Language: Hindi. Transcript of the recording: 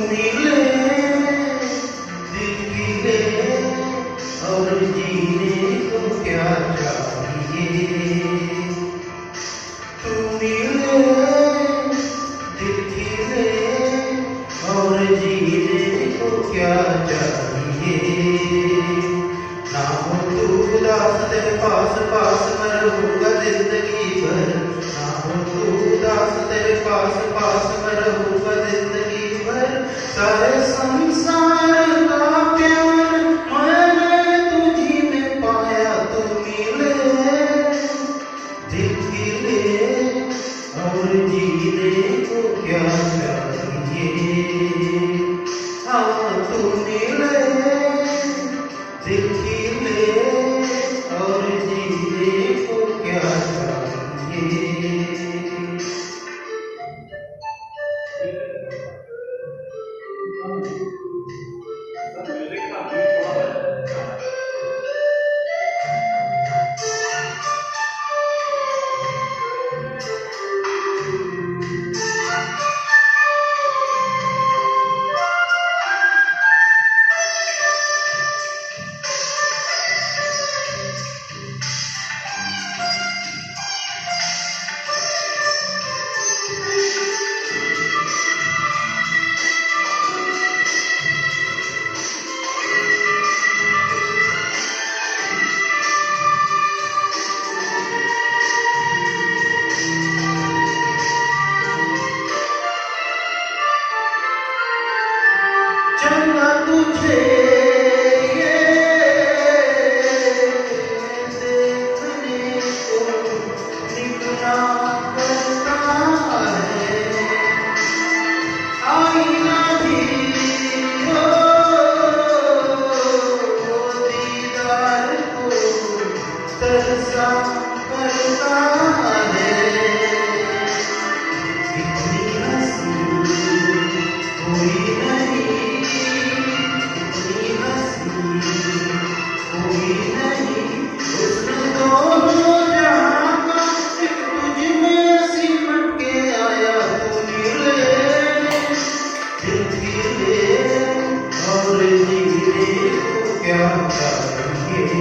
मिले दिल खिले और जीने को क्या चाहिए। तू मिले दिल खिले और जीने को क्या चाहिए। ना हो तू उदास तेरे पास पास मैं रहूँगा जिंदगी भर। ना हो तू उदास तेरे पास पास मैं रहूँगा जिंदगी भर। सारे संसार का प्यार मैंने तुझी में पाया। तू मिले दिल खिले और जीने को क्या चाहिए। हाँ तू मिले दिल खिले और जीने को क्या चाहिए। चंगा तुझे ये देखने को निकला करता है। आईना भी हो दीदार को तरसा करता है। इतनी हंसी कोई नहीं, इतनी हंसी कोई नहीं। उसने दोनों जहां का एक तुझ में सिमट के आया। तू मिले दिल खिले और जीने को क्या चाहिए।